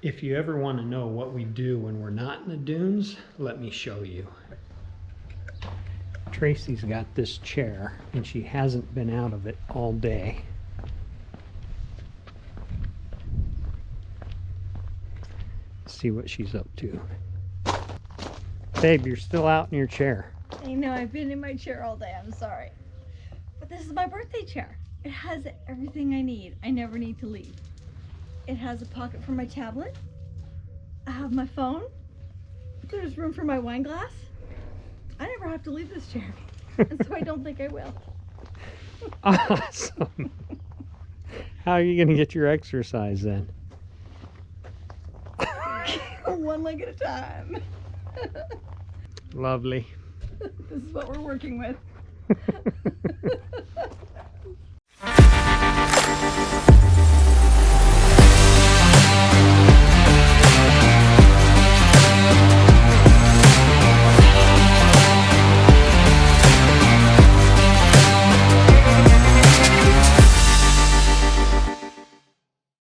If you ever want to know what we do when we're not in the dunes, let me show you. Tracy's got this chair, and she hasn't been out of it all day. Let's see what she's up to. Babe, you're still out in your chair. I know, I've been in my chair all day, I'm sorry. But this is my birthday chair. It has everything I need. I never need to leave. It has a pocket for my tablet. I have my phone. There's room for my wine glass. I never have to leave this chair. And so I don't think I will. Awesome. How are you going to get your exercise then? One leg at a time. Lovely. This is what we're working with.